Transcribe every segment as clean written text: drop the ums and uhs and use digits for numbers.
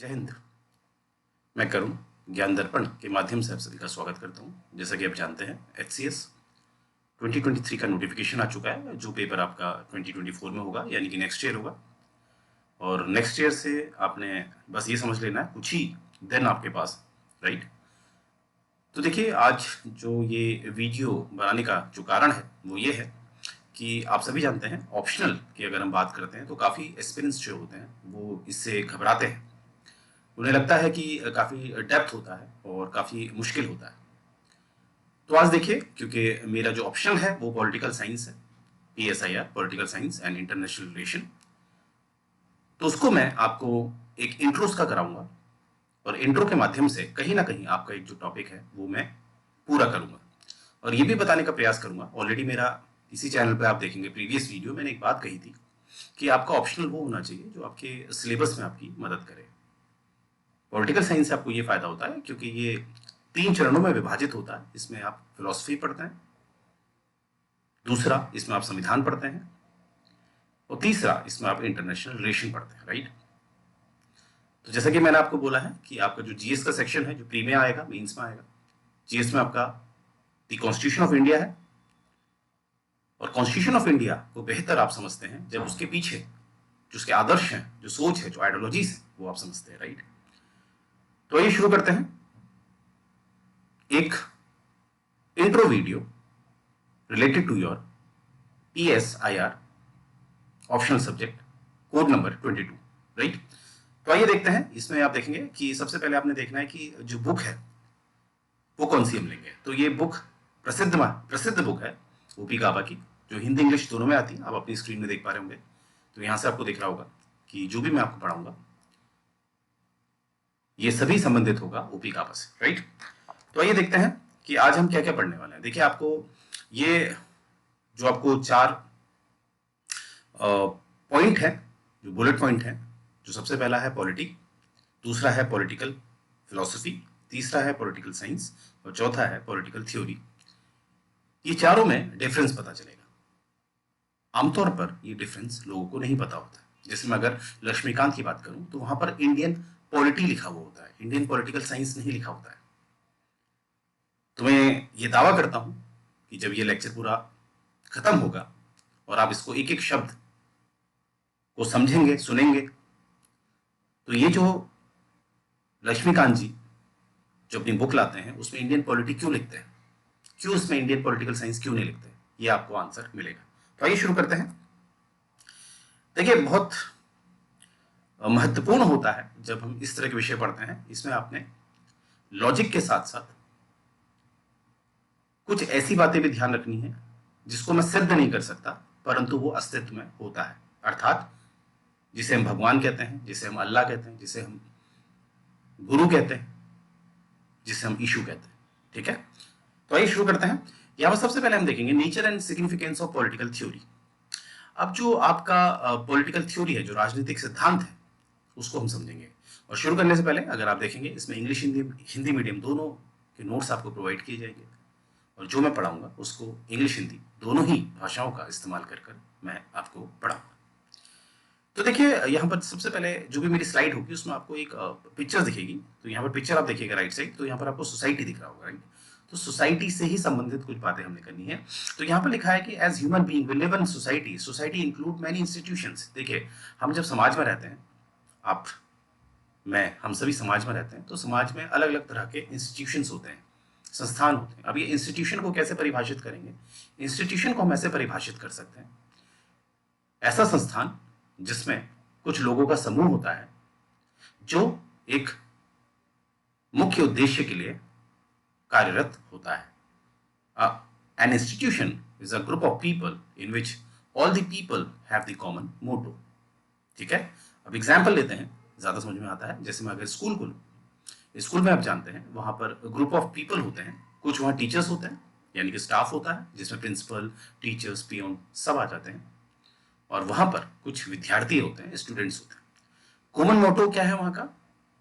जय हिंद। मैं करुण ज्ञान दर्पण के माध्यम से आप सभी का स्वागत करता हूं। जैसा कि आप जानते हैं, एचसीएस 2023 का नोटिफिकेशन आ चुका है। जो पेपर आपका 2024 में होगा, यानी कि नेक्स्ट ईयर होगा। और नेक्स्ट ईयर से आपने बस ये समझ लेना है कुछ ही दिन आपके पास, राइट। तो देखिए, आज जो ये वीडियो बनाने का जो कारण है वो ये है कि आप सभी जानते हैं, ऑप्शनल की अगर हम बात करते हैं तो काफ़ी एस्पिरेंट्स जो होते हैं वो इससे घबराते हैं। उन्हें लगता है कि काफ़ी डेप्थ होता है और काफ़ी मुश्किल होता है। तो आज देखिए, क्योंकि मेरा जो ऑप्शन है वो पॉलिटिकल साइंस है, PSIR, political science and international relation. तो उसको मैं आपको एक इंट्रोस का कराऊंगा और इंट्रो के माध्यम से कहीं ना कहीं आपका एक जो टॉपिक है वो मैं पूरा करूंगा। और ये भी बताने का प्रयास करूंगा, ऑलरेडी मेरा इसी चैनल पे आप देखेंगे प्रीवियस वीडियो, मैंने एक बात कही थी कि आपका ऑप्शनल वो होना चाहिए जो आपके सिलेबस में आपकी मदद करे। पॉलिटिकल साइंस से आपको ये फायदा होता है क्योंकि ये 3 चरणों में विभाजित होता है। इसमें आप फिलॉसफी पढ़ते हैं, दूसरा इसमें आप संविधान पढ़ते हैं, और तीसरा इसमें आप इंटरनेशनल रिलेशन पढ़ते हैं, राइट। तो जैसा कि मैंने आपको बोला है कि आपका जो जीएस का सेक्शन है जो प्री में आएगा, मेंस में आएगा, जीएस में आपका द कॉन्स्टिट्यूशन ऑफ इंडिया है। और कॉन्स्टिट्यूशन ऑफ इंडिया को बेहतर आप समझते हैं जब उसके पीछे जो उसके आदर्श हैं, जो सोच है, जो आइडियोलॉजीज है, वो आप समझते हैं, राइट। तो आइए शुरू करते हैं एक intro video related to your PSIR optional subject code number 22, right. तो आइए देखते हैं। इसमें आप देखेंगे कि सबसे पहले आपने देखना है कि जो बुक है वो कौन सी हम लेंगे। तो ये बुक प्रसिद्ध बुक है ओपी गाबा की, जो हिंदी इंग्लिश दोनों में आती है। आप अपनी स्क्रीन में देख पा रहे होंगे, तो यहां से आपको दिख रहा होगा कि जो भी मैं आपको पढ़ाऊंगा ये सभी संबंधित होगा ओपी गाबा से, राइट। तो आइए देखते हैं कि आज हम क्या क्या पढ़ने वाले हैं। देखिए, आपको ये जो आपको 4 पॉइंट है, जो बुलेट पॉइंट है, जो सबसे पहला है पॉलिटी, दूसरा है पॉलिटिकल फिलॉसफी, तीसरा है पॉलिटिकल साइंस और चौथा है पॉलिटिकल थ्योरी। ये चारों में डिफरेंस पता चलेगा। आमतौर पर ये डिफरेंस लोगों को नहीं पता होता। जैसे मैं अगर लक्ष्मीकांत की बात करूं तो वहां पर इंडियन पॉलिटी लिखा हुआ होता है, इंडियन पॉलिटिकल साइंस नहीं लिखा होता है। तो मैं ये दावा करता हूं कि जब ये लेक्चर पूरा खत्म होगा और आप इसको एक एक शब्द को समझेंगे, सुनेंगे, तो ये जो लक्ष्मीकांत जी जो अपनी बुक लाते हैं उसमें इंडियन पॉलिटी क्यों लिखते हैं, क्यों उसमें इंडियन पॉलिटिकल साइंस क्यों नहीं लिखते, ये आपको आंसर मिलेगा। तो आइए शुरू करते हैं। देखिए, बहुत महत्वपूर्ण होता है जब हम इस तरह के विषय पढ़ते हैं, इसमें आपने लॉजिक के साथ साथ कुछ ऐसी बातें भी ध्यान रखनी है जिसको मैं सिद्ध नहीं कर सकता, परंतु वो अस्तित्व में होता है। अर्थात जिसे हम भगवान कहते हैं, जिसे हम अल्लाह कहते हैं, जिसे हम गुरु कहते हैं, जिसे हम ईशु कहते हैं, ठीक है। तो आइए शुरू करते हैं। यहां पर सबसे पहले हम देखेंगे nature and significance of political theory. अब जो आपका पॉलिटिकल थ्योरी है, जो राजनीतिक सिद्धांत है, उसको हम समझेंगे। और शुरू करने से पहले अगर आप देखेंगे, इसमें इंग्लिश हिंदी मीडियम दोनों के नोट्स आपको प्रोवाइड किए जाएंगे, और जो मैं पढ़ाऊंगा उसको इंग्लिश हिंदी दोनों ही भाषाओं का इस्तेमाल कर मैं आपको पढ़ाऊंगा। तो देखिए, यहाँ पर सबसे पहले जो भी मेरी स्लाइड होगी उसमें आपको एक पिक्चर दिखेगी। तो यहाँ पर पिक्चर आप देखिएगा राइट साइड, तो यहाँ पर आपको सोसाइटी दिख रहा होगा, राइट। तो सोसाइटी से ही संबंधित कुछ बातें हमने करनी है। तो यहाँ पर लिखा है कि as human being we live in society, society include many institutions. देखिए, हम जब समाज में रहते हैं, आप, मैं, हम सभी समाज में रहते हैं, तो समाज में अलग अलग तरह के इंस्टीट्यूशंस होते हैं, संस्थान होते हैं। अब ये इंस्टीट्यूशन को कैसे परिभाषित करेंगे? इंस्टीट्यूशन को हम ऐसे परिभाषित कर सकते हैं, ऐसा संस्थान जिसमें कुछ लोगों का समूह होता है जो एक मुख्य उद्देश्य के लिए कार्यरत होता है। An institution is a group of people in which all the people have the common motto, ठीक है। अब एग्जाम्पल लेते हैं, ज्यादा समझ में आता है। जैसे मैं अगर स्कूल को लूं, स्कूल में आप जानते हैं वहां पर ग्रुप ऑफ पीपल होते हैं, कुछ वहां टीचर्स होते हैं, यानी कि स्टाफ होता है जिसमें प्रिंसिपल, टीचर्स, पियोन सब आ जाते हैं, और वहां पर कुछ विद्यार्थी होते हैं, स्टूडेंट्स होते हैं। कॉमन मोटो क्या है वहां का?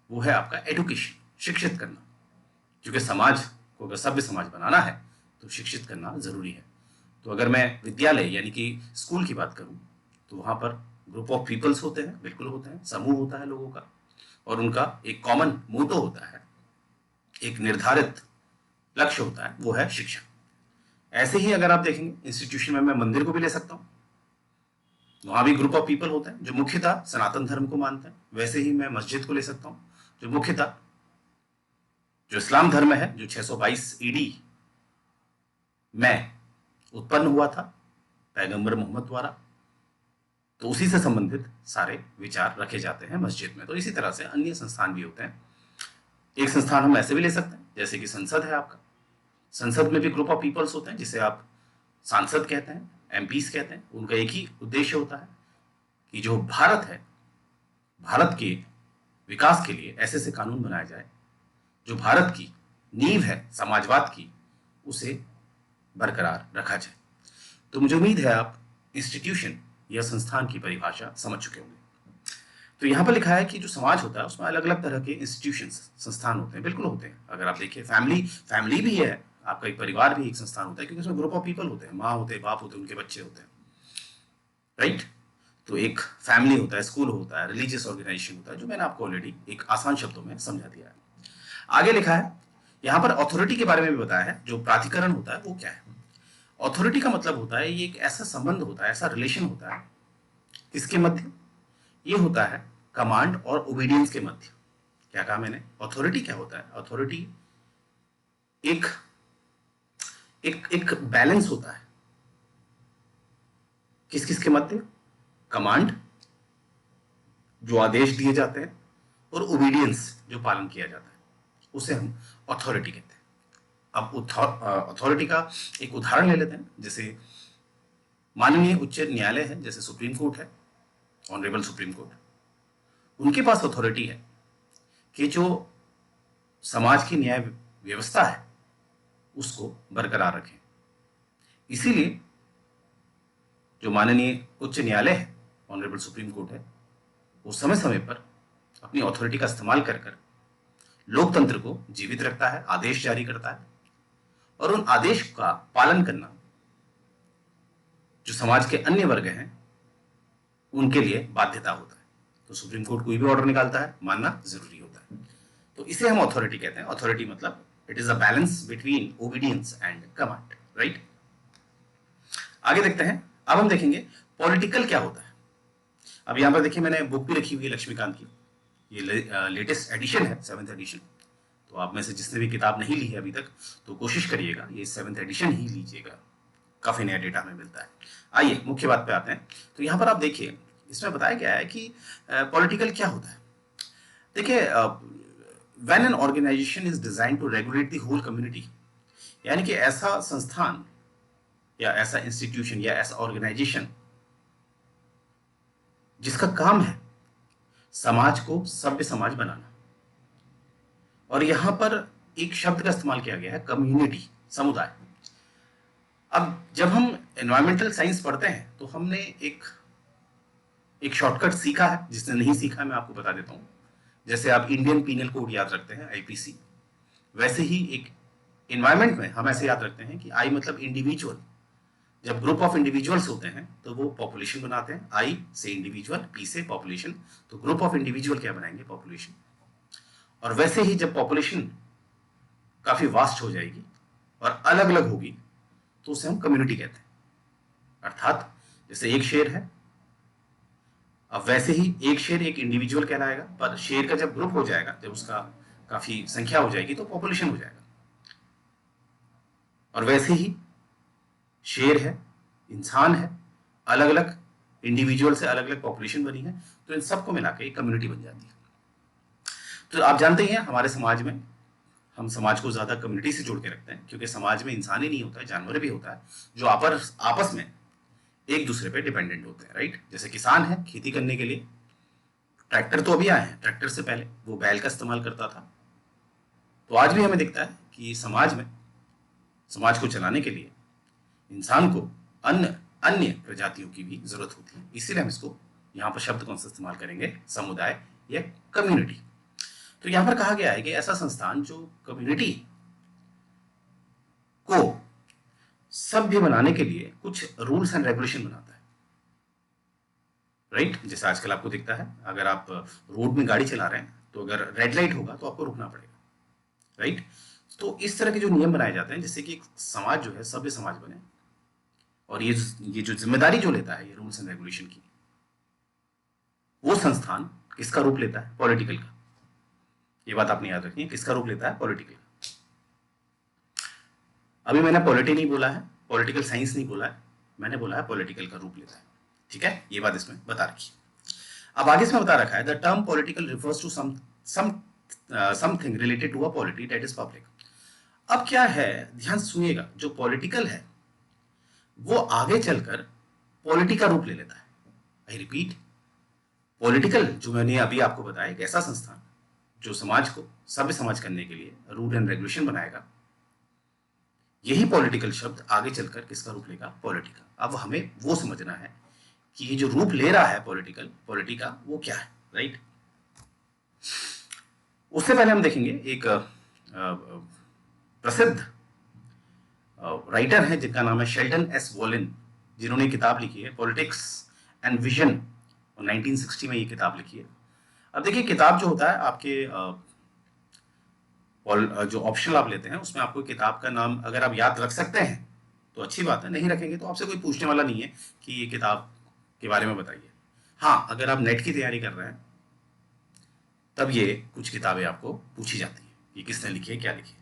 वो है आपका एडुकेशन, शिक्षित करना। क्योंकि समाज को अगर सभ्य समाज बनाना है तो शिक्षित करना जरूरी है। तो अगर मैं विद्यालय यानी कि स्कूल की बात करूं तो वहां पर ग्रुप ऑफ पीपल्स होते हैं, बिल्कुल होते हैं, समूह होता है लोगों का। और उनका एक कॉमन मोटो होता है, एक निर्धारित लक्ष्य होता है, वो है शिक्षा। ऐसे ही अगर आप देखेंगे इंस्टीट्यूशन में, मैं मंदिर को भी ले सकता हूँ, वहां भी ग्रुप ऑफ पीपल होते हैं जो मुख्यतः सनातन धर्म को मानते हैं। वैसे ही मैं मस्जिद को ले सकता हूँ, जो मुख्यतः जो इस्लाम धर्म है, जो 622 ईडी में उत्पन्न हुआ था पैगंबर मोहम्मद द्वारा, तो उसी से संबंधित सारे विचार रखे जाते हैं मस्जिद में। तो इसी तरह से अन्य संस्थान भी होते हैं। एक संस्थान हम ऐसे भी ले सकते हैं, जैसे कि संसद है आपका, संसद में भी ग्रुप ऑफ पीपल्स होते हैं जिसे आप सांसद कहते हैं, एमपीस कहते हैं। उनका एक ही उद्देश्य होता है कि जो भारत है, भारत के विकास के लिए ऐसे ऐसे कानून बनाए जाए जो भारत की नींव है समाजवाद की, उसे बरकरार रखा जाए। तो मुझे उम्मीद है आप इंस्टीट्यूशन या संस्थान की परिभाषा समझ चुके होंगे। तो यहाँ पर लिखा है कि जो समाज होता है उसमें अलग अलग तरह के इंस्टीट्यूशंस, संस्थान होते हैं। बिल्कुल होते हैं। अगर आप देखिए फैमिली भी है, आपका एक परिवार भी एक संस्थान होता है, क्योंकि उसमें ग्रुप ऑफ पीपल होते हैं, माँ होते हैं, बाप होते हैं, उनके बच्चे होते हैं, राइट। तो एक फैमिली होता है, स्कूल होता है, रिलीजियस ऑर्गेनाइजेशन होता है, जो मैंने आपको ऑलरेडी एक आसान शब्दों में समझा दिया है। आगे लिखा है यहाँ पर अथॉरिटी के बारे में भी बताया है। जो प्राधिकरण होता है वो क्या है? अथॉरिटी का मतलब होता है ये एक ऐसा संबंध होता है, ऐसा रिलेशन होता है, किसके मध्य? ये होता है कमांड और ओबीडियंस के मध्य। क्या कहा मैंने? अथॉरिटी क्या होता है? अथॉरिटी एक एक एक बैलेंस होता है, किस किस के मध्य? कमांड, जो आदेश दिए जाते हैं, और ओबीडियंस, जो पालन किया जाता है, उसे हम अथॉरिटी कहते हैं। अब अथॉरिटी का एक उदाहरण ले लेते हैं। जैसे माननीय उच्च न्यायालय है, जैसे सुप्रीम कोर्ट है, ऑनरेबल सुप्रीम कोर्ट, उनके पास अथॉरिटी है कि जो समाज की न्याय व्यवस्था है उसको बरकरार रखें। इसीलिए जो माननीय उच्च न्यायालय है, ऑनरेबल सुप्रीम कोर्ट है, वो समय समय पर अपनी अथॉरिटी का इस्तेमाल कर कर लोकतंत्र को जीवित रखता है, आदेश जारी करता है, और उन आदेश का पालन करना जो समाज के अन्य वर्ग हैं उनके लिए बाध्यता होता है। तो सुप्रीम कोर्ट कोई भी ऑर्डर निकालता है, मानना जरूरी होता है। तो इसे हम अथॉरिटी कहते हैं। अथॉरिटी मतलब it is a balance between obedience and command, right. आगे देखते हैं। अब हम देखेंगे पॉलिटिकल क्या होता है। अब यहां पर देखिए मैंने बुक भी रखी हुई है लक्ष्मीकांत की, ये लेटेस्ट एडिशन है, 7th एडिशन। तो आप में से जिसने भी किताब नहीं ली है अभी तक, तो कोशिश करिएगा ये 7th एडिशन ही लीजिएगा, काफी नया डेटा हमें मिलता है। आइए मुख्य बात पे आते हैं। तो यहाँ पर आप देखिए, इसमें बताया गया है कि पॉलिटिकल क्या होता है। देखिए, when an organization is design to regulate the whole community, यानी कि ऐसा संस्थान या ऐसा इंस्टीट्यूशन या ऐसा ऑर्गेनाइजेशन जिसका काम है समाज को सभ्य समाज बनाना। और यहां पर एक शब्द का इस्तेमाल किया गया है, कम्युनिटी, समुदाय। अब जब हम एनवायरमेंटल साइंस पढ़ते हैं तो हमने एक शॉर्टकट सीखा है, जिसने नहीं सीखा मैं आपको बता देता हूं। जैसे आप इंडियन पीनल कोड याद रखते हैं, आईपीसी, वैसे ही एक एनवायरमेंट में हम ऐसे याद रखते हैं कि आई मतलब इंडिविजुअल। जब ग्रुप ऑफ इंडिविजुअल्स होते हैं तो वो पॉपुलेशन बनाते हैं। आई से इंडिविजुअल, पी से पॉपुलेशन, तो ग्रुप ऑफ इंडिविजुअल क्या बनाएंगे? पॉपुलेशन। और वैसे ही जब पॉपुलेशन काफी वास्ट हो जाएगी और अलग अलग होगी तो उसे हम कम्युनिटी कहते हैं। अर्थात जैसे एक शेर है, अब वैसे ही एक शेर एक इंडिविजुअल कहलाएगा, पर शेर का जब ग्रुप हो जाएगा, जब उसका काफी संख्या हो जाएगी तो पॉपुलेशन हो जाएगा। और वैसे ही शेर है, इंसान है, अलग अलग इंडिविजुअल से अलग अलग पॉपुलेशन बनी है, तो इन सबको मिलाकर एक कम्युनिटी बन जाती है। तो आप जानते ही हैं हमारे समाज में हम समाज को ज्यादा कम्युनिटी से जोड़ के रखते हैं, क्योंकि समाज में इंसान ही नहीं होता है, जानवर भी होता है, जो आपस में एक दूसरे पे डिपेंडेंट होते हैं, राइट। जैसे किसान है, खेती करने के लिए ट्रैक्टर तो अभी आए हैं, ट्रैक्टर से पहले वो बैल का इस्तेमाल करता था। तो आज भी हमें दिखता है कि समाज को चलाने के लिए इंसान को अन्य प्रजातियों की भी जरूरत होती है। इसीलिए हम इसको यहाँ पर शब्द कौन सा इस्तेमाल करेंगे? समुदाय या कम्युनिटी। तो यहां पर कहा गया है कि ऐसा संस्थान जो कम्युनिटी को सभ्य बनाने के लिए कुछ रूल्स एंड रेगुलेशन बनाता है, राइट। जैसे आजकल आपको दिखता है, अगर आप रोड में गाड़ी चला रहे हैं तो अगर रेड लाइट होगा तो आपको रुकना पड़ेगा, राइट। तो इस तरह के जो नियम बनाए जाते हैं जिससे कि एक समाज जो है सभ्य समाज बने, और ये जो जिम्मेदारी जो लेता है ये रूल्स एंड रेगुलेशन की, वो संस्थान किसका रूप लेता है? पॉलिटिकल का। ये बात आपने याद रखनी है, किसका रूप लेता है? पॉलिटिकल। अभी मैंने पॉलिटी नहीं बोला है, पॉलिटिकल साइंस नहीं बोला है, मैंने बोला है पॉलिटिकल का रूप लेता है, ठीक है। ये बात इसमें बता रखी। अब आगे इसमें बता रखा है the term political refers to something related to a polity that is public. अब क्या है, ध्यान से सुनिएगा, जो पॉलिटिकल है वो आगे चलकर पॉलिटी का रूप ले लेता है। आई रिपीट, पॉलिटिकल जो मैंने अभी आपको बताया, एक ऐसा संस्थान जो समाज को सभ्य समाज करने के लिए रूल एंड रेगुलेशन बनाएगा, यही पॉलिटिकल शब्द आगे चलकर किसका रूप लेगा? पॉलिटी का। अब हमें वो समझना है कि ये जो रूप ले रहा है पॉलिटी का, वो क्या है, राइट। उससे पहले हम देखेंगे एक प्रसिद्ध राइटर है जिनका नाम है शेल्डन एस वॉलिन, जिन्होंने किताब लिखी है पॉलिटिक्स एंड विजन, 1960 में ये किताब लिखी है। अब देखिए, किताब जो होता है आपके जो ऑप्शनल आप लेते हैं उसमें आपको किताब का नाम अगर आप याद रख सकते हैं तो अच्छी बात है, नहीं रखेंगे तो आपसे कोई पूछने वाला नहीं है कि ये किताब के बारे में बताइए। हाँ, अगर आप नेट की तैयारी कर रहे हैं तब ये कुछ किताबें आपको पूछी जाती हैं कि किसने लिखी है, क्या लिखी है।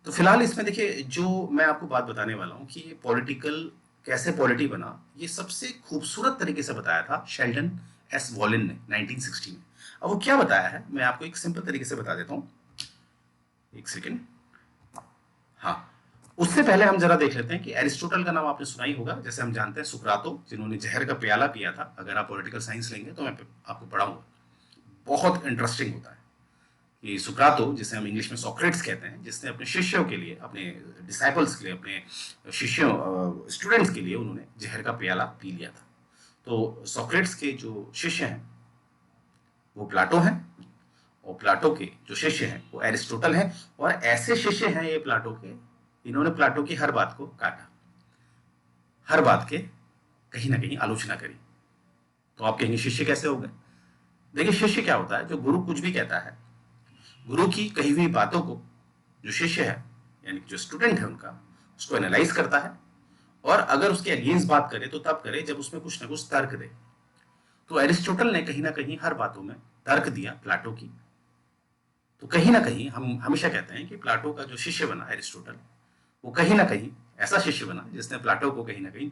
तो फिलहाल इसमें देखिए, जो मैं आपको बात बताने वाला हूँ कि ये पॉलिटिकल कैसे पॉलिटी बना, ये सबसे खूबसूरत तरीके से बताया था शेल्डन एस वॉलिन ने 1960 में। अब वो क्या बताया है मैं आपको एक सिंपल तरीके से बता देता हूँ, एक सेकेंड। हाँ, उससे पहले हम जरा देख लेते हैं कि एरिस्टोटल का नाम आपने सुना ही होगा। जैसे हम जानते हैं सुकरातो, जिन्होंने जहर का प्याला पिया था, अगर आप पॉलिटिकल साइंस लेंगे तो मैं आपको पढ़ाऊंगा, बहुत इंटरेस्टिंग होता है कि सुकरातो, जिसे हम इंग्लिश में सॉक्रेट्स कहते हैं, जिसने अपने शिष्यों के लिए, अपने डिसाइपल्स के लिए, अपने शिष्यों स्टूडेंट्स के लिए उन्होंने जहर का प्याला पी लिया था। तो सॉक्रेट्स के जो शिष्य हैं वो प्लाटो हैं, और प्लाटो के जो शिष्य हैं वो एरिस्टोटल हैं। और ऐसे शिष्य हैं ये प्लाटो के, इन्होंने प्लाटो की हर बात को काटा, हर बात के कहीं ना कहीं आलोचना करी। तो आप कहेंगे शिष्य कैसे हो गए? देखिए, शिष्य क्या होता है, जो गुरु कुछ भी कहता है, गुरु की कही हुई बातों को जो शिष्य है यानी जो स्टूडेंट है उनका, उसको एनालाइज करता है, और अगर उसके अगेंस्ट बात करे तो तब करे जब उसमें कुछ ना कुछ तर्क दे। तो एरिस्टोटल ने कहीं ना कहीं हर बातों में तर्क दिया प्लाटो की। तो कहीं ना कहीं हम हमेशा कहते हैं कि प्लाटो का जो शिष्य बना एरिस्टोटल, वो कहीं ना कहीं ऐसा शिष्य बना जिसने प्लाटो को कहीं ना कहीं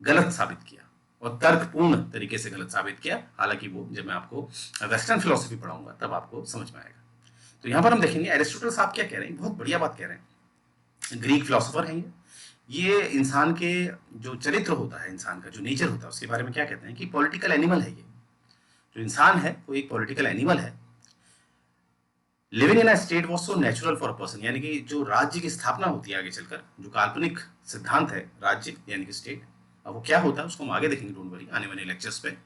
गलत साबित किया, और तर्कपूर्ण तरीके से गलत साबित किया। हालांकि वो जब मैं आपको वेस्टर्न फिलोसफी पढ़ाऊंगा तब आपको समझ में आएगा। तो यहां पर हम देखेंगे एरिस्टोटल साहब क्या कह रहे हैं, बहुत बढ़िया बात कह रहे हैं। ग्रीक फिलोसोफर हैं ये इंसान के जो चरित्र होता है, इंसान का जो नेचर होता है, उसके बारे में क्या कहते हैं कि पॉलिटिकल एनिमल है। ये जो इंसान है वो एक पॉलिटिकल एनिमल है। Living in a state was so natural for a person, यानी कि जो राज्य की स्थापना होती है आगे चलकर, जो काल्पनिक सिद्धांत है राज्य यानी कि स्टेट, अब वो क्या होता है उसको हम आगे देखेंगे, डोंट वरी, आने वाले लेक्चर्स पे।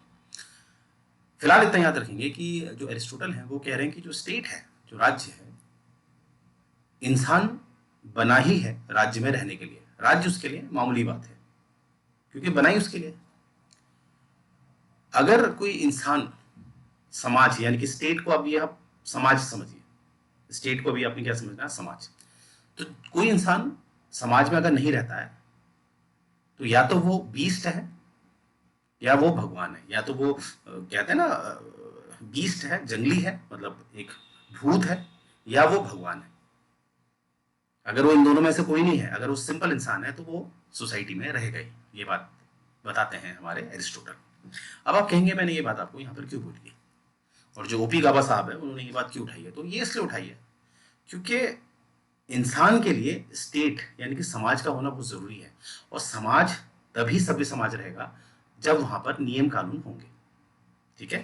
फिलहाल इतना याद रखेंगे कि जो एरिस्टोटल है वो कह रहे हैं कि जो स्टेट है, जो राज्य है, इंसान बना ही है राज्य में रहने के लिए। राज्य उसके लिए मामूली बात है क्योंकि बनाई उसके लिए। अगर कोई इंसान समाज यानी कि स्टेट को, अब ये आप समाज समझिए, स्टेट को भी आपने क्या समझना है? समाज। तो कोई इंसान समाज में अगर नहीं रहता है तो या तो वो बीस्ट है या वो भगवान है, या तो वो कहते हैं ना बीस्ट है, जंगली है, मतलब एक भूत है, या वो भगवान है। अगर वो इन दोनों में से कोई नहीं है, अगर वो सिंपल इंसान है तो वो सोसाइटी में रहेगा ही। ये बात बताते हैं हमारे एरिस्टोटल। अब आप कहेंगे मैंने ये बात आपको यहाँ पर क्यों बोली है, और जो ओपी गाबा साहब है उन्होंने ये बात क्यों उठाई है? तो ये इसलिए उठाई है क्योंकि इंसान के लिए स्टेट यानी कि समाज का होना बहुत जरूरी है, और समाज तभी सभ्य समाज रहेगा जब वहां पर नियम कानून होंगे। ठीक है,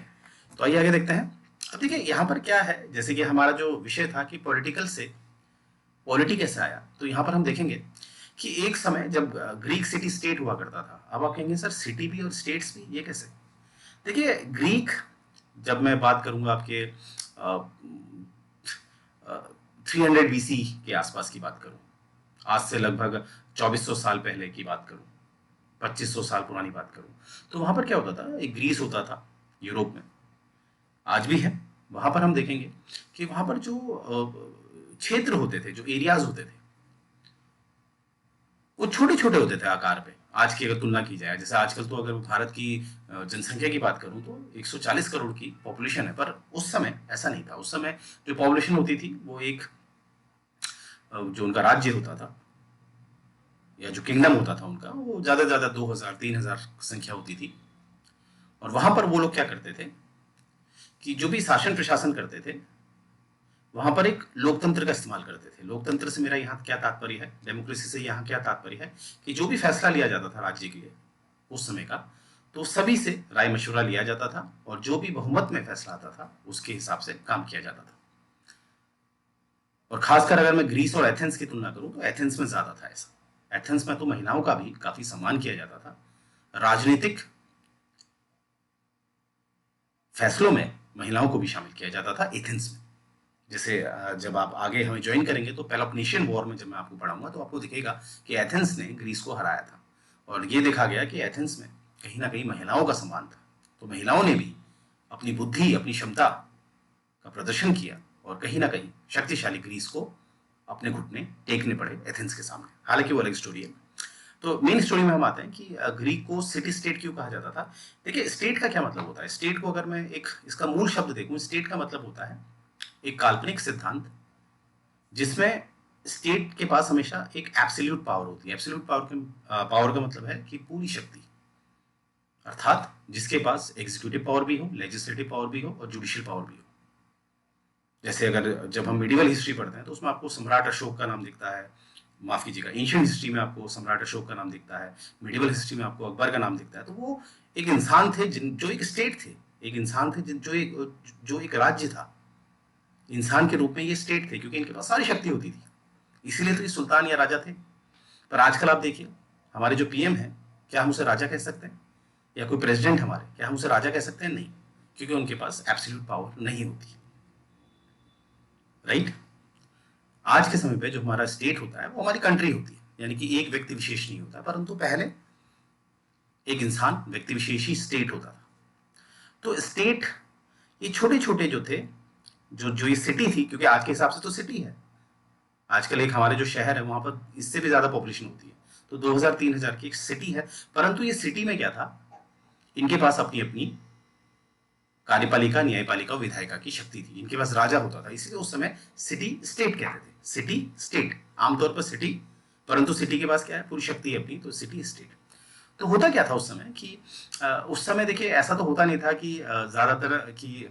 तो आइए आगे देखते हैं। अब देखिए यहाँ पर क्या है, जैसे कि हमारा जो विषय था कि पॉलिटिकल से पॉलिटी कैसे आया, तो यहाँ पर हम देखेंगे कि एक समय जब ग्रीक सिटी स्टेट हुआ करता था। अब आप कहेंगे सर सिटी भी और स्टेट्स भी, ये कैसे? देखिए ग्रीक, जब मैं बात करूंगा आपके 300 बीसी के आसपास की बात करूं, आज से लगभग 2400 साल पहले की बात करूं, 2500 साल पुरानी बात करूं, तो वहां पर क्या होता था, एक ग्रीस होता था यूरोप में, आज भी है। वहां पर हम देखेंगे कि वहां पर जो क्षेत्र होते थे, जो एरियाज होते थे, वो छोटे छोटे होते थे आकार पे। आज की अगर तुलना की जाए, जैसे आजकल तो अगर भारत की जनसंख्या की बात करूं तो 140 करोड़ की पॉपुलेशन है, पर उस समय ऐसा नहीं था। उस समय जो पॉपुलेशन होती थी वो एक जो उनका राज्य होता था या जो किंगडम होता था उनका, वो ज्यादा से ज्यादा 2000 3000 संख्या होती थी। और वहां पर वो लोग क्या करते थे कि जो भी शासन प्रशासन करते थे, वहां पर एक लोकतंत्र का इस्तेमाल करते थे। लोकतंत्र से मेरा यहाँ क्या तात्पर्य है, डेमोक्रेसी से यहाँ क्या तात्पर्य है, कि जो भी फैसला लिया जाता था राज्य के लिए उस समय का, तो सभी से राय मशवरा लिया जाता था और जो भी बहुमत में फैसला आता था उसके हिसाब से काम किया जाता था। और खासकर अगर मैं ग्रीस और एथेंस की तुलना करूं तो एथेंस में ज्यादा था ऐसा। एथेंस में तो महिलाओं का भी काफी सम्मान किया जाता था। राजनीतिक फैसलों में महिलाओं को भी शामिल किया जाता था एथेंस में। जैसे जब आप आगे हमें ज्वाइन करेंगे तो पेलोपोनेशियन वॉर में जब मैं आपको पढ़ाऊंगा तो आपको दिखेगा कि एथेंस ने ग्रीस को हराया था। और ये देखा गया कि एथेंस में कहीं ना कहीं महिलाओं का सम्मान था। तो महिलाओं ने भी अपनी बुद्धि, अपनी क्षमता का प्रदर्शन किया और कहीं ना कहीं शक्तिशाली ग्रीस को अपने घुटने टेकने पड़े एथेंस के सामने। हालांकि वो अलग स्टोरी है। तो मेन स्टोरी में हम आते हैं कि ग्रीक को सिटी स्टेट क्यों कहा जाता था। देखिए, स्टेट का क्या मतलब होता है। स्टेट को अगर मैं एक इसका मूल शब्द देखूं, स्टेट का मतलब होता है एक काल्पनिक सिद्धांत जिसमें स्टेट के पास हमेशा एक एब्सोल्यूट पावर होती है। एब्सोल्यूट पावर का मतलब है कि पूरी शक्ति, अर्थात जिसके पास एग्जीक्यूटिव पावर भी हो, लेजिस्लेटिव पावर भी हो और जुडिशियल पावर भी हो। जैसे अगर जब हम मिडिवल हिस्ट्री पढ़ते हैं तो उसमें आपको सम्राट अशोक का नाम दिखता है, माफ कीजिएगा, एंशियंट हिस्ट्री में आपको सम्राट अशोक का नाम दिखता है, मिडिवल हिस्ट्री में आपको अकबर का नाम दिखता है। तो वो एक इंसान थे जो एक स्टेट थे, एक इंसान थे जो एक राज्य था। इंसान के रूप में ये स्टेट थे क्योंकि इनके पास सारी शक्ति होती थी, इसीलिए तो ये सुल्तान या राजा थे। पर आजकल आप देखिए, हमारे जो पीएम है, क्या हम उसे राजा कह सकते हैं? या कोई प्रेसिडेंट हमारे, क्या हम उसे राजा कह सकते हैं? नहीं, क्योंकि उनके पास एब्सोल्यूट पावर नहीं होती। राइट। आज के समय पे जो हमारा स्टेट होता है वो हमारी कंट्री होती है, यानी कि एक व्यक्ति विशेष नहीं होता, परंतु पहले एक इंसान व्यक्ति विशेष ही स्टेट होता था। तो स्टेट ये छोटे छोटे जो थे, जो ये सिटी थी, क्योंकि आज के हिसाब से तो सिटी है। आजकल एक हमारे जो शहर है वहां पर इससे भी ज्यादा पॉपुलेशन होती है, तो 2000 3000 की एक सिटी है। परंतु ये सिटी में क्या था, इनके पास अपनी अपनी कार्यपालिका, न्यायपालिका और विधायिका की शक्ति थी। इनके पास राजा होता था, इसलिए उस समय सिटी स्टेट कहते थे। सिटी स्टेट, आमतौर पर सिटी, परंतु सिटी के पास क्या है, पूरी शक्ति है अपनी, तो सिटी स्टेट। तो होता क्या था उस समय कि उस समय देखिए ऐसा तो होता नहीं था कि ज्यादातर कि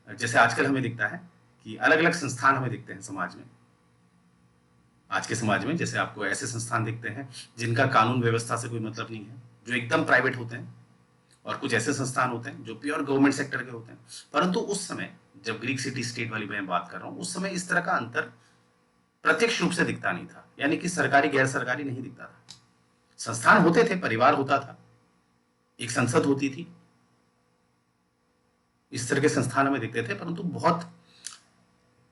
जैसे आजकल हमें दिखता है कि अलग अलग संस्थान हमें दिखते हैं समाज में। आज के समाज में जैसे आपको ऐसे संस्थान दिखते हैं जिनका कानून व्यवस्था से कोई मतलब नहीं है, जो एकदम प्राइवेट होते हैं, और कुछ ऐसे संस्थान होते हैं जो प्योर गवर्नमेंट सेक्टर के होते हैं। परंतु उस समय जब ग्रीक सिटी स्टेट वाली मैं बात कर रहा हूं, उस समय इस तरह का अंतर प्रत्यक्ष रूप से दिखता नहीं था, यानी कि सरकारी गैर सरकारी नहीं दिखता था। संस्थान होते थे, परिवार होता था, एक संसद होती थी, इस तरह के संस्थान हमें दिखते थे, परंतु बहुत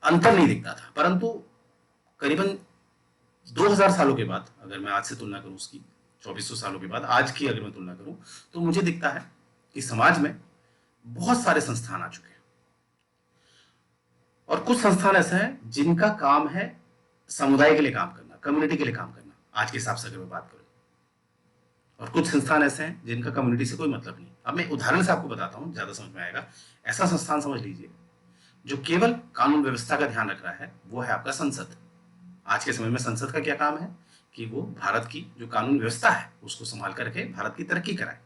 अंतर नहीं दिखता था। परंतु करीबन 2000 सालों के बाद, अगर मैं आज से तुलना करूं उसकी, 2400 सालों के बाद आज की अगर मैं तुलना करूं, तो मुझे दिखता है कि समाज में बहुत सारे संस्थान आ चुके हैं। और कुछ संस्थान ऐसे हैं जिनका काम है समुदाय के लिए काम करना, कम्युनिटी के लिए काम करना, आज के हिसाब से अगर मैं बात करूं। और कुछ संस्थान ऐसे हैं जिनका कम्युनिटी से कोई मतलब नहीं। अब मैं उदाहरण से आपको बताता हूं, ज्यादा समझ में आएगा। ऐसा संस्थान समझ लीजिए जो केवल कानून व्यवस्था का ध्यान रख रहा है, वो है आपका संसद। आज के समय में संसद का क्या काम है कि वो भारत की जो कानून व्यवस्था है उसको संभाल करके भारत की तरक्की कराए।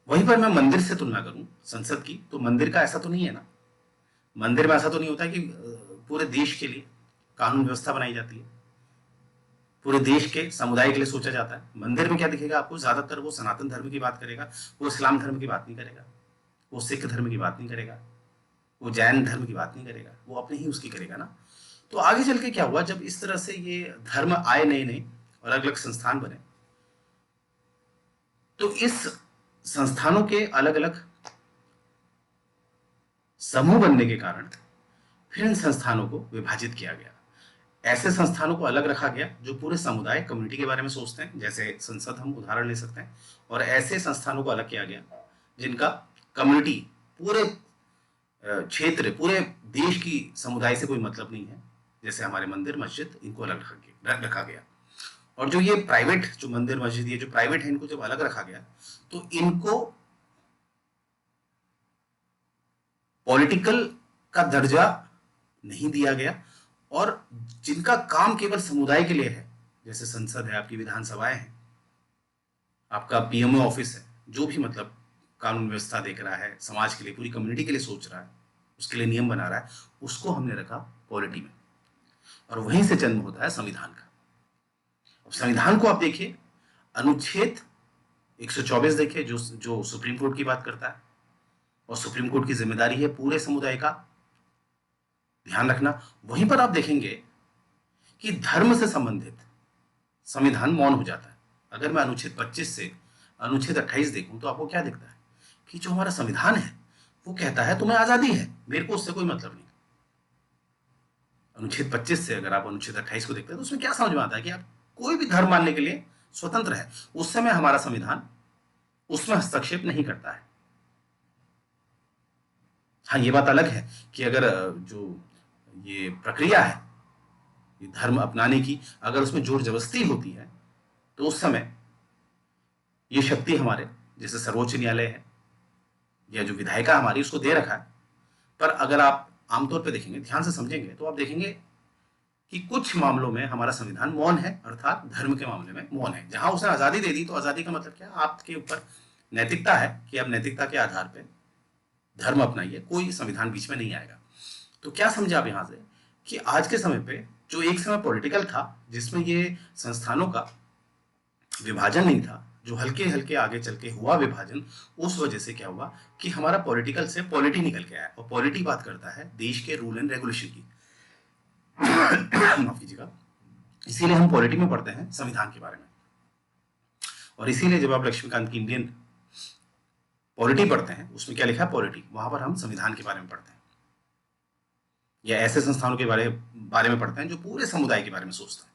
वहीं पर मैं मंदिर से तुलना करूं संसद की, तो मंदिर का ऐसा तो नहीं है ना। मंदिर में ऐसा तो नहीं होता कि पूरे देश के लिए कानून व्यवस्था बनाई जाती है, पूरे देश के समुदाय के लिए सोचा जाता है। मंदिर में क्या दिखेगा आपको, ज्यादातर वो सनातन धर्म की बात करेगा, वो इस्लाम धर्म की बात नहीं करेगा, वो सिख धर्म की बात नहीं करेगा, वो जैन धर्म की बात नहीं करेगा, वो अपने ही उसकी करेगा ना। तो आगे चल के क्या हुआ, जब इस तरह से ये धर्म आए नए नए और अलग अलग संस्थान बने, तो इस संस्थानों के अलग अलग समूह बनने के कारण फिर इन संस्थानों को विभाजित किया गया। ऐसे संस्थानों को अलग रखा गया जो पूरे समुदाय, कम्युनिटी के बारे में सोचते हैं, जैसे संसद हम उदाहरण ले सकते हैं। और ऐसे संस्थानों को अलग किया गया जिनका कम्युनिटी पूरे क्षेत्र, पूरे देश की समुदाय से कोई मतलब नहीं है। जैसे हमारे मंदिर मस्जिद, इनको अलग रखा गया। और जो ये प्राइवेट, जो मंदिर मस्जिद ये जो प्राइवेट है, इनको जब अलग रखा गया तो इनको पॉलिटिकल का दर्जा नहीं दिया गया। और जिनका काम केवल समुदाय के लिए है, जैसे संसद है, आपकी विधानसभाएं हैं, आपका पीएमओ ऑफिस है, जो भी मतलब कानून व्यवस्था देख रहा है, समाज के लिए, पूरी कम्युनिटी के लिए सोच रहा है, उसके लिए नियम बना रहा है, उसको हमने रखा पॉलिटी में। और वहीं से जन्म होता है संविधान का। अब संविधान को आप देखिए, अनुच्छेद 124 देखिए, जो सुप्रीम कोर्ट की बात करता है, और सुप्रीम कोर्ट की जिम्मेदारी है पूरे समुदाय का ध्यान रखना। वहीं पर आप देखेंगे कि धर्म से संबंधित संविधान मौन हो जाता है। अगर मैं अनुच्छेद 25 से अनुच्छेद 28 देखूं तो आपको क्या दिखता है कि जो हमारा संविधान है वो कहता है तुम्हें आजादी है, मेरे को उससे कोई मतलब नहीं। अनुच्छेद 25 से अगर आप अनुच्छेद 28 को देखते हैं तो उसमें क्या समझ में आता है कि आप कोई भी धर्म मानने के लिए स्वतंत्र है। उस समय हमारा संविधान उसमें हस्तक्षेप नहीं करता है। हाँ, ये बात अलग है कि अगर जो ये प्रक्रिया है ये धर्म अपनाने की, अगर उसमें जोर जबरदस्ती होती है तो उस समय ये शक्ति हमारे जैसे सर्वोच्च न्यायालय है या जो विधायिका हमारी उसको दे रखा है। पर अगर आप आमतौर पर देखेंगे, ध्यान से समझेंगे, तो आप देखेंगे कि कुछ मामलों में हमारा संविधान मौन है, अर्थात धर्म के मामले में मौन है। जहां उसने आजादी दे दी तो आजादी का मतलब क्या, आपके ऊपर नैतिकता है कि आप नैतिकता के आधार पर धर्म अपनाइए, कोई संविधान बीच में नहीं आएगा। तो क्या समझे आप यहां से कि आज के समय पे जो एक समय पॉलिटिकल था, जिसमें ये संस्थानों का विभाजन नहीं था, जो हल्के हल्के आगे चल के हुआ विभाजन, उस वजह से क्या हुआ कि हमारा पॉलिटिकल से पॉलिटी निकल के आया। और पॉलिटी बात करता है देश के रूल एंड रेगुलेशन की। माफ कीजिएगा। इसीलिए हम पॉलिटी में पढ़ते हैं संविधान के बारे में, और इसीलिए जब आप लक्ष्मीकांत की इंडियन पॉलिटी पढ़ते हैं उसमें क्या लिखा है पॉलिटी, वहां पर हम संविधान के बारे में पढ़ते हैं, या ऐसे संस्थानों के बारे में पढ़ते हैं जो पूरे समुदाय के बारे में सोचते हैं।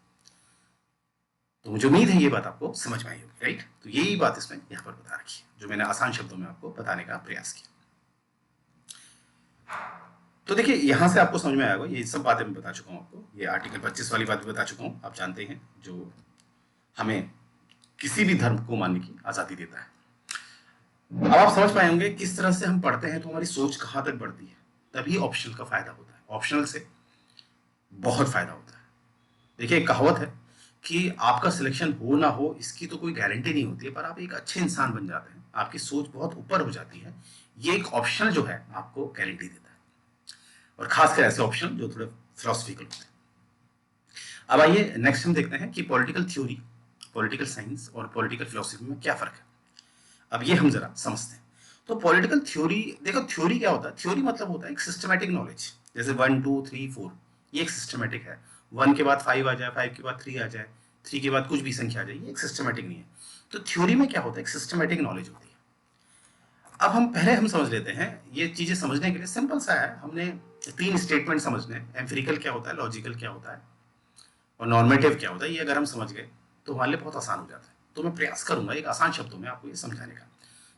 तो मुझे उम्मीद है ये बात आपको समझ में आई होगी, राइट। तो यही बात इसमें यहाँ पर बता रखी है, जो मैंने आसान शब्दों में आपको बताने का प्रयास किया। तो देखिए, यहां से आपको समझ में आएगा, ये सब बातें मैं बता चुका हूं आपको, ये आर्टिकल 25 वाली बात भी बता चुका हूं, आप जानते हैं, जो हमें किसी भी धर्म को मानने की आजादी देता है। अब आप समझ पाए होंगे किस तरह से हम पढ़ते हैं तो हमारी सोच कहां तक बढ़ती है। तभी ऑप्शनल का फायदा होता है, ऑप्शनल से बहुत फायदा होता है। देखिए, एक कहावत है कि आपका सिलेक्शन हो ना हो इसकी तो कोई गारंटी नहीं होती है, पर आप एक अच्छे इंसान बन जाते हैं, आपकी सोच बहुत ऊपर हो जाती है। ये एक ऑप्शनल जो है आपको गारंटी देता है, और खासकर ऐसे ऑप्शन जो थोड़े फिलोसफिकल होते हैं। अब आइए नेक्स्ट हम देखते हैं कि पॉलिटिकल थ्योरी, पॉलिटिकल साइंस और पॉलिटिकल फिलोसफी में क्या फर्क है। अब ये हम जरा समझते हैं। तो पॉलिटिकल थ्योरी, देखो थ्योरी क्या होता है, थ्योरी मतलब होता है एक सिस्टमैटिक नॉलेज। जैसे 1 2 3 4 ये एक सिस्टमैटिक है, 1 के बाद 5 आ जाए, 5 के बाद 3 आ जाए, 3 के बाद कुछ भी संख्या आ जाए, ये एक सिस्टमैटिक नहीं है। तो थ्योरी में क्या होता है, एक सिस्टमैटिक नॉलेज होती है। अब हम पहले समझ लेते हैं, ये चीजें समझने के लिए सिंपल सा है, हमने 3 स्टेटमेंट समझने हैं, एम्पिरिकल क्या होता है, लॉजिकल क्या होता है, और नॉर्मेटिव क्या होता है। ये अगर हम समझ गए तो हमारे लिए बहुत आसान हो जाता है। तो मैं प्रयास करूंगा एक आसान शब्दों में आपको ये समझाने का।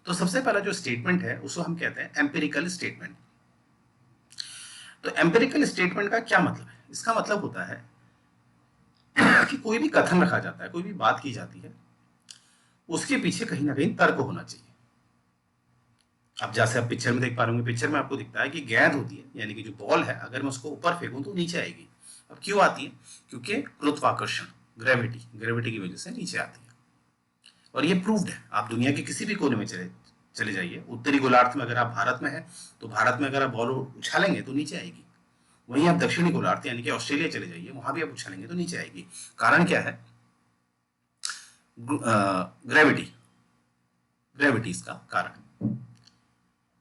तो सबसे पहला जो स्टेटमेंट है उसको हम कहते हैं एम्पिरिकल स्टेटमेंट। तो एम्पिरिकल स्टेटमेंट का क्या मतलब है, इसका मतलब होता है कि कोई भी कथन रखा जाता है, कोई भी बात की जाती है, उसके पीछे कहीं ना कहीं तर्क होना चाहिए। अब जैसे आप पिक्चर में देख पा रहे होंगे, पिक्चर में आपको दिखता है कि गेंद होती है, यानी कि जो बॉल है, अगर मैं उसको ऊपर फेंकूं तो नीचे आएगी। अब क्यों आती है, क्योंकि गुरुत्वाकर्षण, ग्रेविटी की वजह से नीचे आती है। और ये प्रूव्ड है, आप दुनिया के किसी भी कोने में चले जाइए, उत्तरी गोलार्ध में अगर आप भारत में है तो भारत में अगर आप बॉल उछालेंगे तो नीचे आएगी। वहीं आप दक्षिणी गोलार्ध यानी कि ऑस्ट्रेलिया चले जाइए, वहां भी आप उछालेंगे तो नीचे आएगी। कारण क्या है, ग्रेविटी इसका कारण,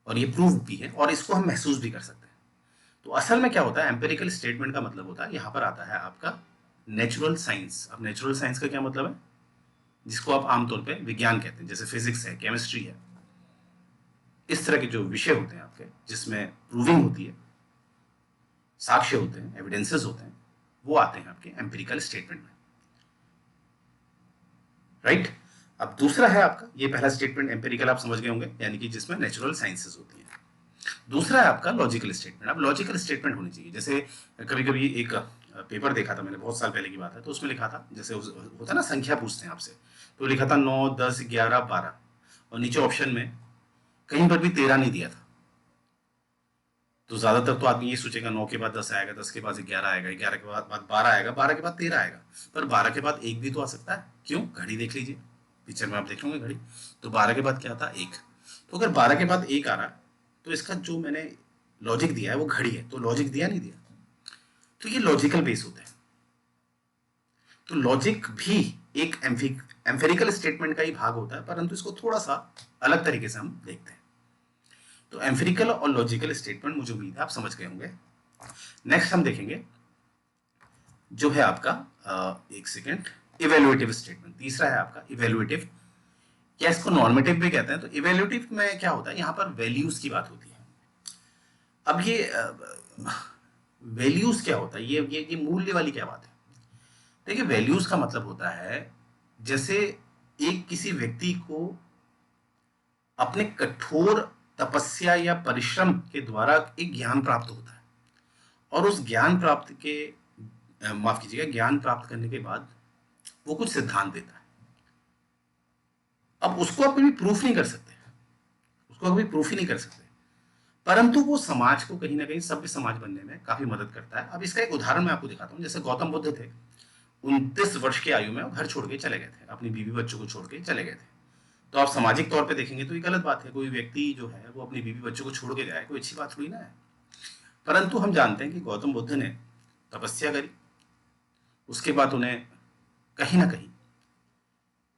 और ये प्रूव भी है, और इसको हम महसूस भी कर सकते हैं। तो असल में क्या होता है, एम्पिरिकल स्टेटमेंट का मतलब होता है, यहां पर आता है आपका नेचुरल साइंस। अब नेचुरल साइंस का क्या मतलब है, जिसको आप आमतौर पे विज्ञान कहते हैं, जैसे फिजिक्स है, केमिस्ट्री है, इस तरह के जो विषय होते हैं आपके, जिसमें प्रूविंग होती है, साक्ष्य होते हैं, एविडेंसेस होते हैं, वो आते हैं आपके एम्पिरिकल स्टेटमेंट में, राइट। अब दूसरा है आपका, ये पहला स्टेटमेंट एम्पिरिकल आप समझ गए होंगे, यानी कि जिसमें नेचुरल साइंसेस होती है। दूसरा है आपका लॉजिकल स्टेटमेंट। अब लॉजिकल स्टेटमेंट होनी चाहिए। जैसे कभी कभी एक पेपर देखा था मैंने, बहुत साल पहले की बात है, तो उसमें लिखा था, जैसे होता है ना, संख्या पूछते हैं आपसे, तो लिखा था 9, 10, 11, 12, और नीचे ऑप्शन में कहीं पर भी 13 नहीं दिया था। तो ज्यादातर तो आदमी ये सोचेगा 9 के बाद 10 आएगा, 10 के बाद 11 आएगा, 11 के बाद 12 आएगा, 12 के बाद 13 आएगा। पर 12 के बाद एक भी तो आ सकता है। क्यों? घड़ी देख लीजिए, पिक्चर में आप देख लोगे घड़ी। तो 12 के बाद क्या था? एक। तो अगर 12 के बाद एक आ रहा है, तो इसका जो मैंने लॉजिक दिया है वो घड़ी है, तो लॉजिक दिया नहीं दिया। तो ये लॉजिकल बेस होता है। तो लॉजिक भी एक एम्फेरिकल स्टेटमेंट का ही भाग होता है, परंतु इसको थोड़ा सा अलग तरीके से हम देखते हैं। तो एम्फेरिकल और लॉजिकल स्टेटमेंट, मुझे उम्मीद है आप समझ गए होंगे। नेक्स्ट हम देखेंगे जो है आपका एक सेकेंड, इवेल्युएटिव स्टेटमेंट। तीसरा है आपका इवेल्युएटिव, या इसको नॉर्मेटिव भी कहते हैं। तो इवेल्युएटिव में क्या होता है, यहाँ पर वैल्यूज की बात होती है। अब ये वैल्यूज क्या होता है, ये मूल्य वाली क्या बात है? देखिए, वैल्यूज का मतलब होता है, जैसे एक किसी व्यक्ति को अपने कठोर तपस्या या परिश्रम के द्वारा एक ज्ञान प्राप्त होता है, और उस ज्ञान प्राप्त के माफ कीजिएगा, ज्ञान प्राप्त करने के बाद वो कुछ सिद्धांत देता है। अब उसको आप कभी प्रूफ नहीं कर सकते, उसको कभी प्रूफ ही नहीं कर सकते, परंतु वो समाज को कहीं ना कहीं सभ्य समाज बनने में काफी मदद करता है। अब इसका एक उदाहरण मैं आपको दिखाता हूँ। जैसे गौतम बुद्ध थे, 29 वर्ष की आयु में वो घर छोड़ के चले गए थे, अपनी बीवी बच्चों को छोड़ के चले गए थे। तो आप सामाजिक तौर पे देखेंगे तो ये गलत बात है। कोई व्यक्ति जो है वो अपनी बीवी बच्चों को छोड़ के जाए, कोई अच्छी बात थोड़ी ना है। परंतु हम जानते हैं कि गौतम बुद्ध ने तपस्या करी, उसके बाद उन्हें कहीं ना कहीं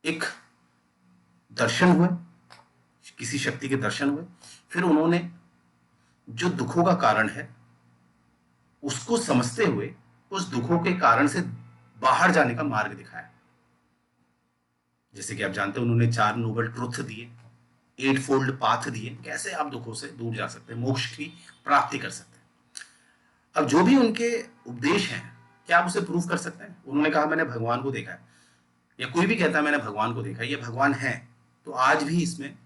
एक दर्शन हुए, किसी शक्ति के दर्शन हुए। फिर उन्होंने जो दुखों का कारण है उसको समझते हुए उस दुखों के कारण से बाहर जाने का मार्ग दिखाया। जैसे कि आप जानते हैं, उन्होंने 4 नोबल ट्रुथ दिए, 8 फोल्ड पाथ दिए, कैसे आप दुखों से दूर जा सकते हैं, मोक्ष की प्राप्ति कर सकते हैं। अब जो भी उनके उपदेश हैं, क्या आप उसे प्रूफ कर सकते हैं? उन्होंने कहा मैंने भगवान को देखा है, या कोई भी कहता है मैंने भगवान को देखा है, ये भगवान है, तो आज भी इसमें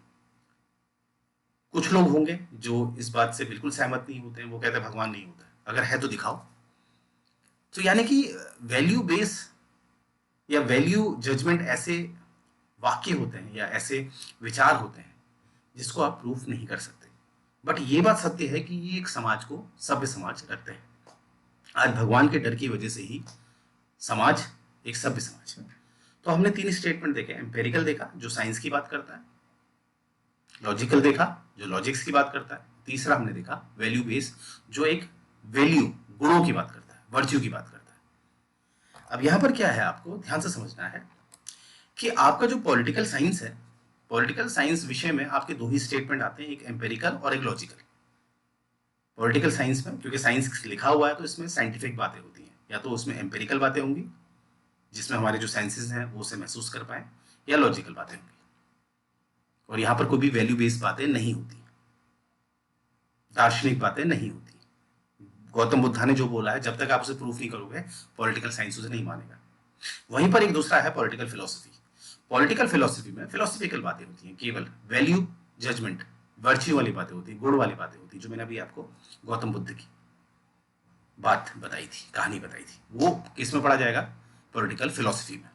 कुछ लोग होंगे जो इस बात से बिल्कुल सहमत नहीं होते हैं, वो कहते हैं भगवान नहीं होता है, अगर है तो दिखाओ। तो यानी कि वैल्यू बेस या वैल्यू जजमेंट ऐसे वाक्य होते हैं या ऐसे विचार होते हैं जिसको आप प्रूफ नहीं कर सकते। बट ये बात सत्य है कि ये एक समाज को सभ्य समाज रखते हैं। आज भगवान के डर की वजह से ही समाज एक सभ्य समाज है। तो हमने 3 स्टेटमेंट देखे। एम्पेरिकल देखा जो साइंस की बात करता है, लॉजिकल देखा जो लॉजिक्स की बात करता है, तीसरा हमने देखा वैल्यू बेस जो एक वैल्यू गुणों की बात करता है, वर्च्यू की बात करता है। अब यहां पर क्या है, आपको ध्यान से समझना है कि आपका जो पॉलिटिकल साइंस है, पॉलिटिकल साइंस विषय में आपके 2 ही स्टेटमेंट आते हैं, एक एम्पेरिकल और एक लॉजिकल। पॉलिटिकल साइंस में क्योंकि साइंस लिखा हुआ है तो इसमें साइंटिफिक बातें होती हैं, या तो उसमें एम्पेरिकल बातें होंगी जिसमें हमारे जो साइंसेज हैं वो उसे महसूस कर पाए, या लॉजिकल बातें होंगी। और यहां पर कोई भी वैल्यू बेस्ड बातें नहीं होती, दार्शनिक बातें नहीं होती। गौतम बुद्धा ने जो बोला है, जब तक आप उसे प्रूफ नहीं करोगे, पॉलिटिकल साइंस उसे नहीं मानेगा। वहीं पर एक दूसरा है पॉलिटिकल फिलोसफी। पॉलिटिकल फिलोसफी में फिलोसफिकल बातें होती हैं, केवल वैल्यू जजमेंट, वर्च्यू वाली बातें होती हैं, गुण वाली बातें होती हैं, जो मैंने अभी आपको गौतम बुद्ध की बात बताई थी, कहानी बताई थी, वो किस में पढ़ा जाएगा? पॉलिटिकल फिलोसफी में।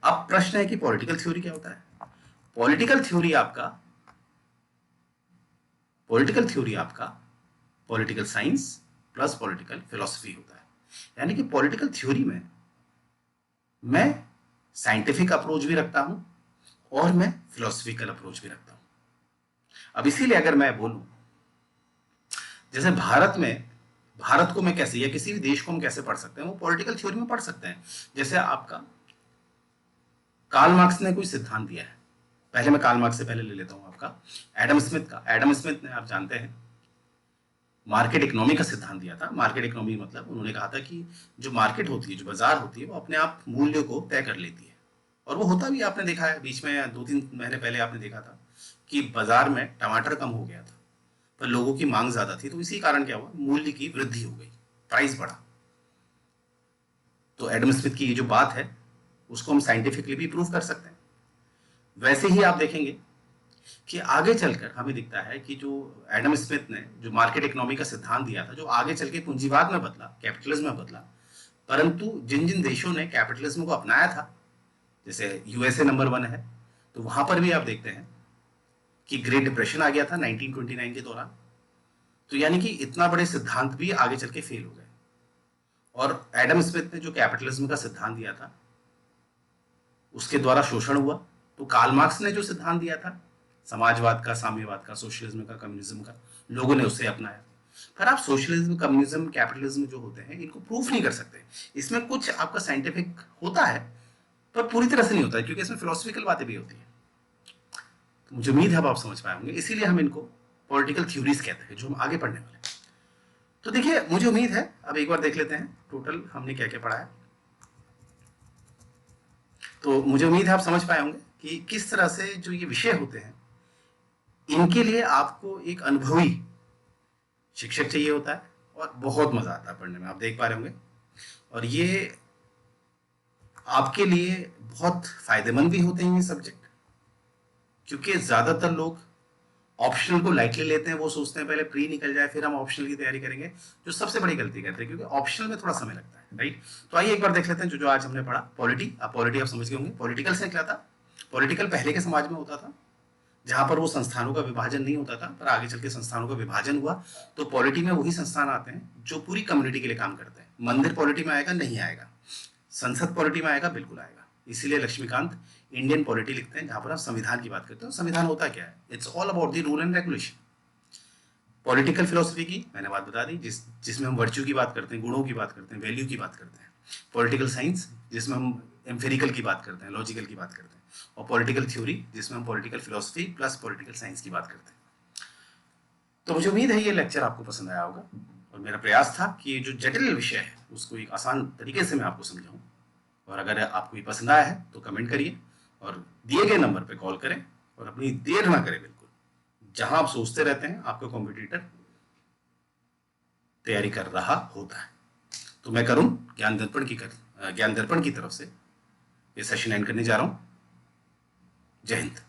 अब प्रश्न है कि पॉलिटिकल थ्योरी क्या होता है? पॉलिटिकल थ्योरी आपका political science plus political philosophy होता है। यानी कि पॉलिटिकल थ्योरी में मैं साइंटिफिक अप्रोच भी रखता हूं और मैं फिलोसफिकल अप्रोच भी रखता हूं। अब इसीलिए अगर मैं बोलूं, जैसे भारत को मैं कैसे, या किसी भी देश को हम कैसे पढ़ सकते हैं, वो पॉलिटिकल थ्योरी में पढ़ सकते हैं। जैसे आपका कार्ल मार्क्स ने कोई सिद्धांत दिया है, पहले मैं कार्ल मार्क्स से पहले ले लेता हूं आपका एडम स्मिथ का। एडम स्मिथ ने, आप जानते हैं, मार्केट इकोनॉमी का सिद्धांत दिया था। मार्केट इकोनॉमी मतलब उन्होंने कहा था कि जो मार्केट होती है, जो बाजार होती है, वो अपने आप मूल्य को तय कर लेती है। और वो होता भी, आपने देखा है, बीच में 2-3 महीने पहले आपने देखा था कि बाजार में टमाटर कम हो गया था, पर लोगों की मांग ज्यादा थी, तो इसी कारण क्या हुआ, मूल्य की वृद्धि हो गई, प्राइस बढ़ा। तो एडम स्मिथ की ये जो बात है उसको हम साइंटिफिकली भी प्रूव कर सकते हैं। वैसे ही आप देखेंगे कि आगे चलकर हमें दिखता है कि जो एडम स्मिथ ने जो मार्केट इकोनॉमी का सिद्धांत दिया था, जो आगे चल के पूंजीवाद में बदला, कैपिटलिज्म में बदला, परंतु जिन जिन देशों ने कैपिटलिज्म को अपनाया था, जैसे यूएसए नंबर 1 है, तो वहां पर भी आप देखते हैं कि ग्रेट डिप्रेशन आ गया था 1929 के दौरान। तो यानी कि इतना बड़े सिद्धांत भी आगे चल के फेल हो गए। और एडम स्मिथ ने जो कैपिटलिज्म का सिद्धांत दिया था उसके द्वारा शोषण हुआ। तो कार्ल मार्क्स ने जो सिद्धांत दिया था समाजवाद का, साम्यवाद का, सोशलिज्म का, कम्युनिज्म का, लोगों ने उसे अपनाया। पर आप सोशलिज्म, कम्युनिज्म, कैपिटलिज्म जो होते हैं इनको प्रूफ नहीं कर सकते। इसमें कुछ आपका साइंटिफिक होता है पर पूरी तरह से नहीं होता है, क्योंकि इसमें फिलोसफिकल बातें भी होती है। तो मुझे उम्मीद है अब आप समझ पाए होंगे, इसीलिए हम इनको पॉलिटिकल थ्योरीज कहते हैं, जो हम आगे पढ़ने वाले हैं। तो देखिए, मुझे उम्मीद है, अब एक बार देख लेते हैं टोटल हमने क्या क्या पढ़ा है। तो मुझे उम्मीद है आप समझ पाए होंगे कि किस तरह से जो ये विषय होते हैं इनके लिए आपको एक अनुभवी शिक्षक चाहिए होता है, और बहुत मजा आता है पढ़ने में, आप देख पा रहे होंगे। और ये आपके लिए बहुत फायदेमंद भी होते हैं ये सब्जेक्ट, क्योंकि ज्यादातर लोग ऑप्शनल को लाइटली लेते हैं। वो सोचते हैं पहले प्री निकल जाए फिर हम ऑप्शनल की तैयारी करेंगे, जो सबसे बड़ी गलती करते हैं, क्योंकि ऑप्शनल में थोड़ा समय लगता है, राइट। तो आइए एक बार देख लेते हैं जो जो आज हमने पढ़ा। पॉलिटी, अब पॉलिटी आप समझ गए होंगे। पॉलिटिकल से क्या था? पॉलिटिकल पहले के समाज में होता था जहां पर वो संस्थानों का विभाजन नहीं होता था, पर आगे चल के संस्थानों का विभाजन हुआ। तो पॉलिटी में वही संस्थान आते हैं जो पूरी कम्युनिटी के लिए काम करते हैं। मंदिर पॉलिटी में आएगा? नहीं आएगा। संसद पॉलिटी में आएगा? बिल्कुल आएगा। इसीलिए लक्ष्मीकांत इंडियन पॉलिटी लिखते हैं, जहां पर आप संविधान की बात करते हो। संविधान होता क्या है? It's all about the rule and regulation. Political philosophy की मैंने बात बता दी, जिसमें हम वर्च्यू की बात करते हैं, गुणों की बात करते हैं, वैल्यू की बात करते हैं। पॉलिटिकल साइंस, जिसमें हम एम्फेरिकल की बात करते हैं, लॉजिकल की बात करते हैं। और पॉलिटिकल थ्योरी, जिसमें हम political philosophy plus political science की बात करते हैं। तो मुझे उम्मीद है ये लेक्चर आपको पसंद आया होगा, और मेरा प्रयास था कि ये जो जटिल विषय है उसको एक आसान तरीके से मैं आपको समझाऊं। और अगर आपको ये पसंद आया है तो कमेंट करिए, और दिए गए नंबर पर कॉल करें, और अपनी देर ना करें। बिल्कुल जहां आप सोचते रहते हैं आपका कॉम्पिटिटर तैयारी कर रहा होता है। तो मैं करूं ज्ञान दर्पण की तरफ से ये सेशन एंड करने जा रहा हूं। जय हिंद।